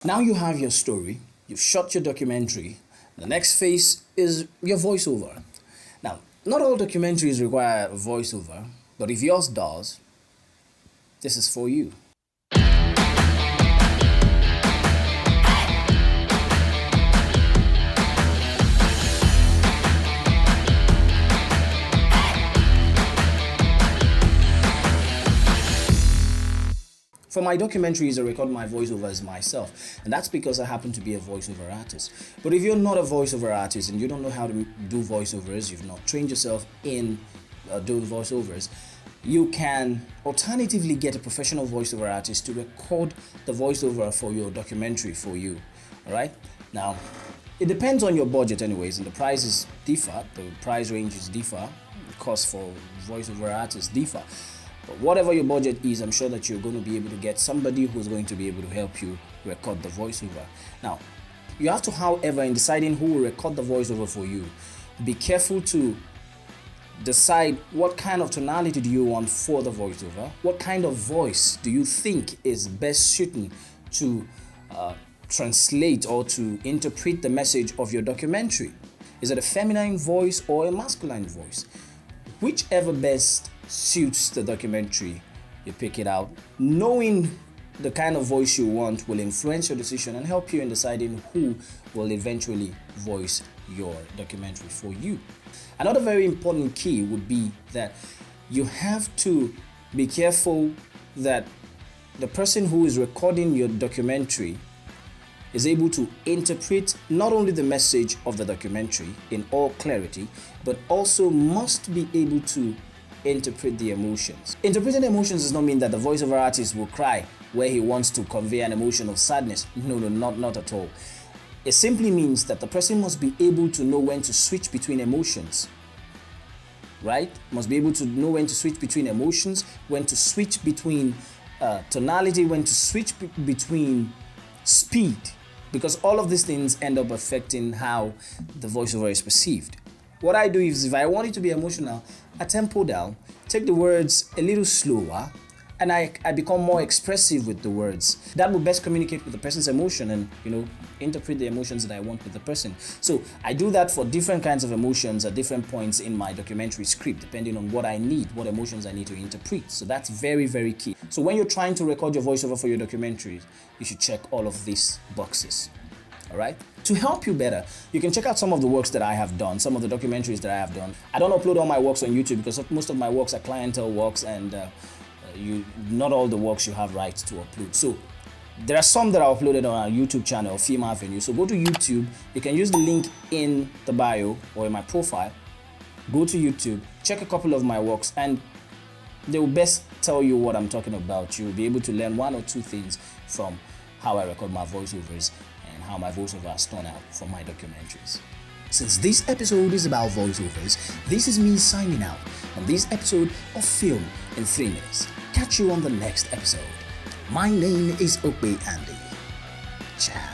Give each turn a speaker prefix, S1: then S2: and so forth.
S1: Now you have your story, you've shot your documentary. The next phase is your voiceover. Now, not all documentaries require a voiceover, but if yours does, this is for you. For my documentaries, I record my voiceovers myself, and that's because I happen to be a voiceover artist. But if you're not a voiceover artist and you don't know how to do voiceovers, you've not trained yourself in doing voiceovers, you can alternatively get a professional voiceover artist to record the voiceover for your documentary for you. All right? Now, it depends on your budget anyways, and the prices differ, the price ranges differ, the cost for voiceover artists differ. But whatever your budget is, I'm sure that you're going to be able to get somebody who's going to be able to help you record the voiceover. Now, you have to, however, in deciding who will record the voiceover for you, be careful to decide what kind of tonality do you want for the voiceover, what kind of voice do you think is best suited to translate or to interpret the message of your documentary. Is it a feminine voice or a masculine voice? Whichever best suits the documentary, you pick it out. Knowing the kind of voice you want will influence your decision and help you in deciding who will eventually voice your documentary for you. Another very important key would be that you have to be careful that the person who is recording your documentary is able to interpret not only the message of the documentary in all clarity, but also must be able to interpret the emotions. Interpreting emotions does not mean that the voiceover artist will cry where he wants to convey an emotion of sadness. No, not at all. It simply means that the person must be able to know when to switch between emotions. Right? Must be able to know when to switch between emotions, when to switch between tonality, when to switch between speed. Because all of these things end up affecting how the voiceover is perceived. What I do is, if I want it to be emotional, I tempo down, take the words a little slower, and I become more expressive with the words. That will best communicate with the person's emotion and, interpret the emotions that I want with the person. So I do that for different kinds of emotions at different points in my documentary script, depending on what I need, what emotions I need to interpret. So that's very, very key. So when you're trying to record your voiceover for your documentaries, you should check all of these boxes. All right? To help you better, you can check out some of the works that I have done, some of the documentaries that I have done. I don't upload all my works on YouTube because most of my works are clientele works, and not all the works you have rights to upload. So there are some that are uploaded on our YouTube channel, Film Avenue. So go to YouTube. You can use the link in the bio or in my profile. Go to YouTube, check a couple of my works, and they will best tell you what I'm talking about. You'll be able to learn one or two things from how I record my voiceovers and how my voiceovers turn out for my documentaries. Since this episode is about voiceovers, this is me signing out on this episode of Film in 3 Minutes. Catch you on the next episode. My name is Okwe Andy. Ciao.